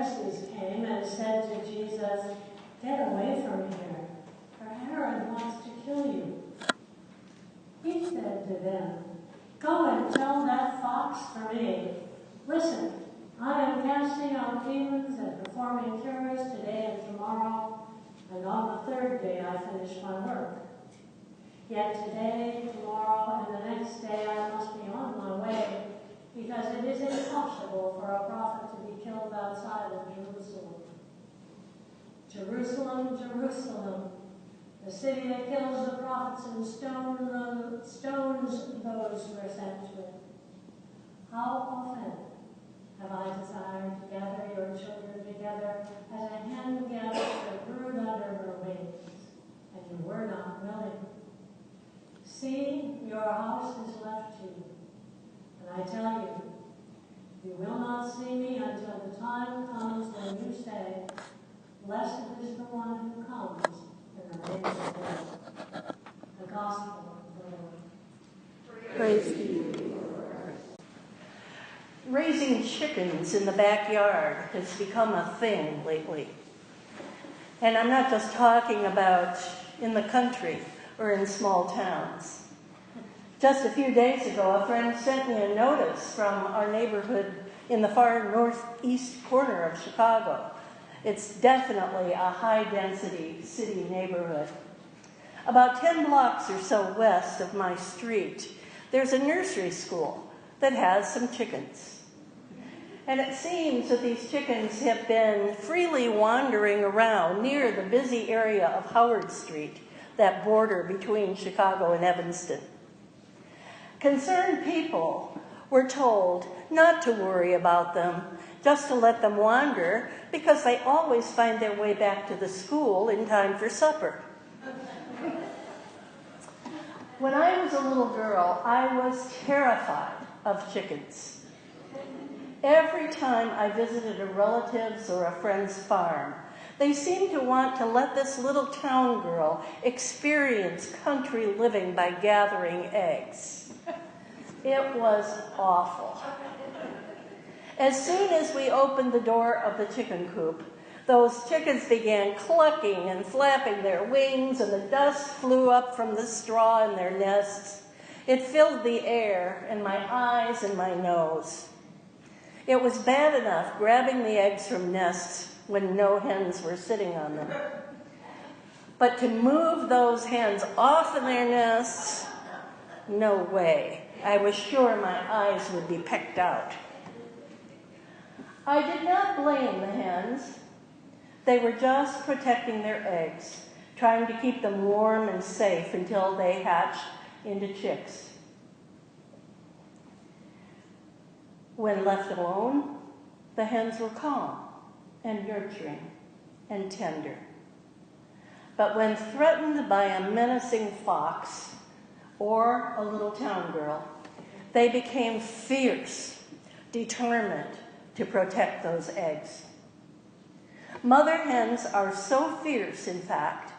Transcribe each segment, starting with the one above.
Pharisees came and said to Jesus, "Get away from here, for Herod wants to kill you." He said to them, "Go and tell that fox for me. Listen, I am casting out demons and performing cures today and tomorrow, and on the third day I finish my work. Yet today, tomorrow, and the next day I must be on my way, because it is impossible for a prophet to be killed outside of Jerusalem. Jerusalem, Jerusalem, the city that kills the prophets and stones those who are sent to it. How often have I desired to gather your children together as a hen gathers her brood under her wings, and you were not willing. See, your house is left to you. And I tell you, you will not see me until the time comes when you say, 'Blessed is the one who comes in the name of the Lord.'" The Gospel of the Lord. Praise be. Raising chickens in the backyard has become a thing lately. And I'm not just talking about in the country or in small towns. Just a few days ago, a friend sent me a notice from our neighborhood in the far northeast corner of Chicago. It's definitely a high-density city neighborhood. About 10 blocks or so west of my street, there's a nursery school that has some chickens. And it seems that these chickens have been freely wandering around near the busy area of Howard Street, that border between Chicago and Evanston. Concerned people were told not to worry about them, just to let them wander, because they always find their way back to the school in time for supper. When I was a little girl, I was terrified of chickens. Every time I visited a relative's or a friend's farm, they seemed to want to let this little town girl experience country living by gathering eggs. It was awful. As soon as we opened the door of the chicken coop, those chickens began clucking and flapping their wings, and the dust flew up from the straw in their nests. It filled the air and my eyes and my nose. It was bad enough grabbing the eggs from nests when no hens were sitting on them. But to move those hens off of their nests, no way. I was sure my eyes would be pecked out. I did not blame the hens. They were just protecting their eggs, trying to keep them warm and safe until they hatched into chicks. When left alone, the hens were calm and nurturing and tender. But when threatened by a menacing fox or a little town girl, they became fierce, determined to protect those eggs. Mother hens are so fierce, in fact,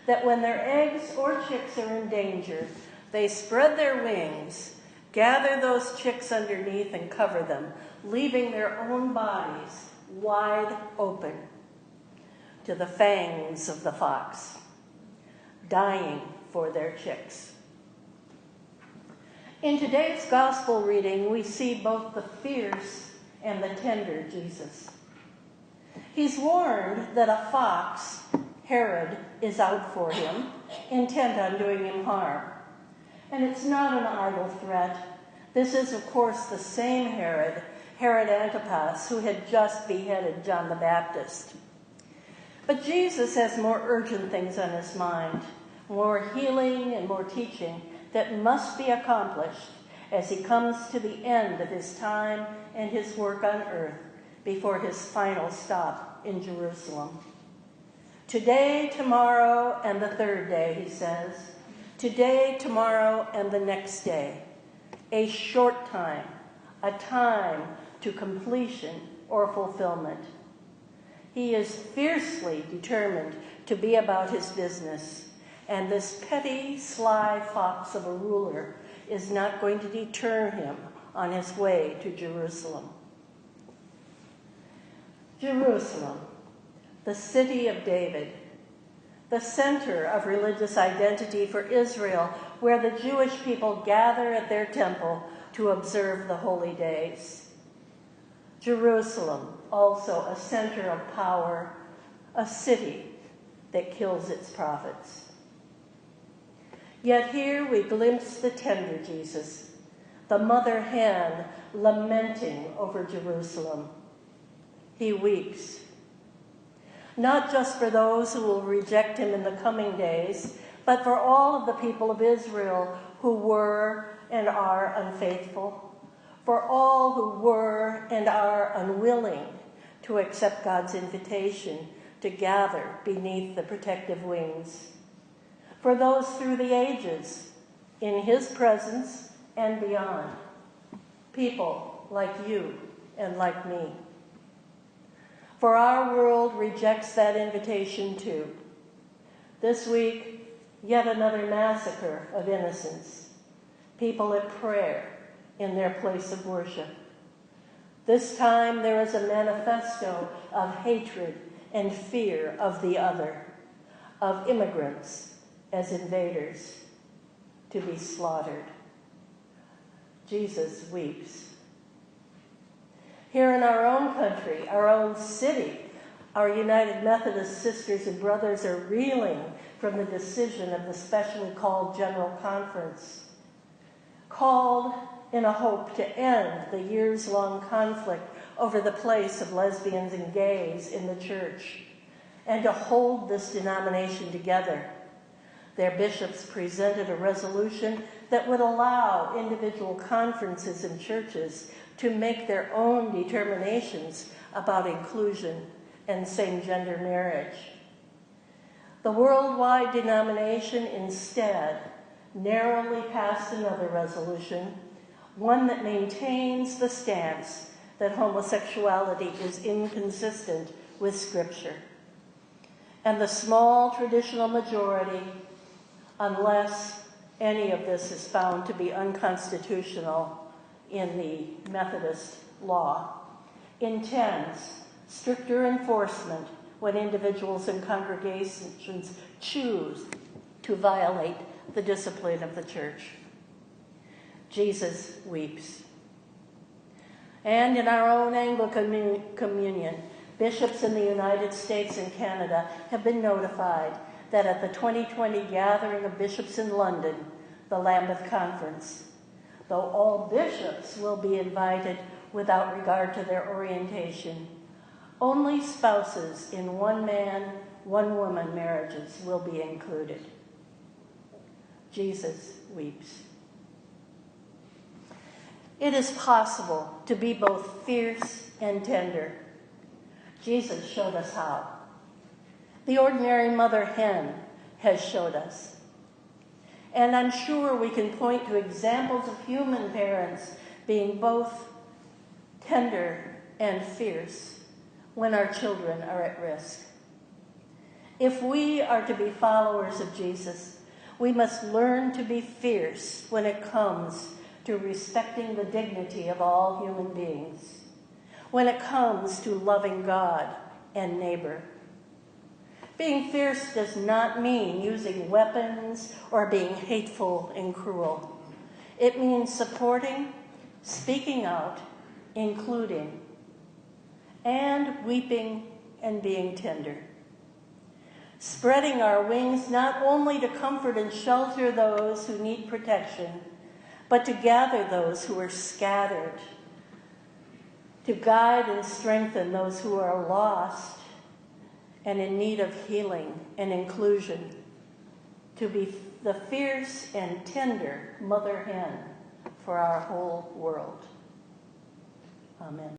that when their eggs or chicks are in danger, they spread their wings, gather those chicks underneath and cover them, leaving their own bodies wide open to the fangs of the fox, dying for their chicks. In today's gospel reading, we see both the fierce and the tender Jesus. He's warned that a fox, Herod, is out for him, intent on doing him harm. And it's not an idle threat. This is, of course, the same Herod Antipas, who had just beheaded John the Baptist. But Jesus has more urgent things on his mind, more healing and more teaching that must be accomplished as he comes to the end of his time and his work on earth before his final stop in Jerusalem. Today, tomorrow, and the third day, he says. Today, tomorrow, and the next day. A short time, a time to completion or fulfillment. He is fiercely determined to be about his business, and this petty, sly fox of a ruler is not going to deter him on his way to Jerusalem. Jerusalem, the city of David, the center of religious identity for Israel, where the Jewish people gather at their temple to observe the holy days. Jerusalem, also a center of power, a city that kills its prophets. Yet here we glimpse the tender Jesus, the mother hen lamenting over Jerusalem. He weeps, not just for those who will reject him in the coming days, but for all of the people of Israel who were and are unfaithful, for all who were and are unwilling to accept God's invitation to gather beneath the protective wings, for those through the ages in his presence and beyond, people like you and like me. For our world rejects that invitation too. This week, yet another massacre of innocents, people at prayer in their place of worship. This time there is a manifesto of hatred and fear of the other, of immigrants as invaders to be slaughtered. Jesus weeps. Here in our own country, our own city, our United Methodist sisters and brothers are reeling from the decision of the specially called General Conference, called in a hope to end the years-long conflict over the place of lesbians and gays in the church, and to hold this denomination together. Their bishops presented a resolution that would allow individual conferences and churches to make their own determinations about inclusion and same-gender marriage. The worldwide denomination instead narrowly passed another resolution, one that maintains the stance that homosexuality is inconsistent with Scripture. And the small traditional majority, unless any of this is found to be unconstitutional in the Methodist law, intends stricter enforcement when individuals and congregations choose to violate the discipline of the church. Jesus weeps. And in our own Anglican communion, bishops in the United States and Canada have been notified that at the 2020 gathering of bishops in London, the Lambeth Conference, though all bishops will be invited without regard to their orientation, only spouses in one-man, one-woman marriages will be included. Jesus weeps. It is possible to be both fierce and tender. Jesus showed us how. The ordinary mother hen has showed us. And I'm sure we can point to examples of human parents being both tender and fierce when our children are at risk. If we are to be followers of Jesus, we must learn to be fierce when it comes to respecting the dignity of all human beings, when it comes to loving God and neighbor. Being fierce does not mean using weapons or being hateful and cruel. It means supporting, speaking out, including, and weeping and being tender. Spreading our wings not only to comfort and shelter those who need protection, but to gather those who are scattered, to guide and strengthen those who are lost and in need of healing and inclusion, to be the fierce and tender mother hen for our whole world. Amen.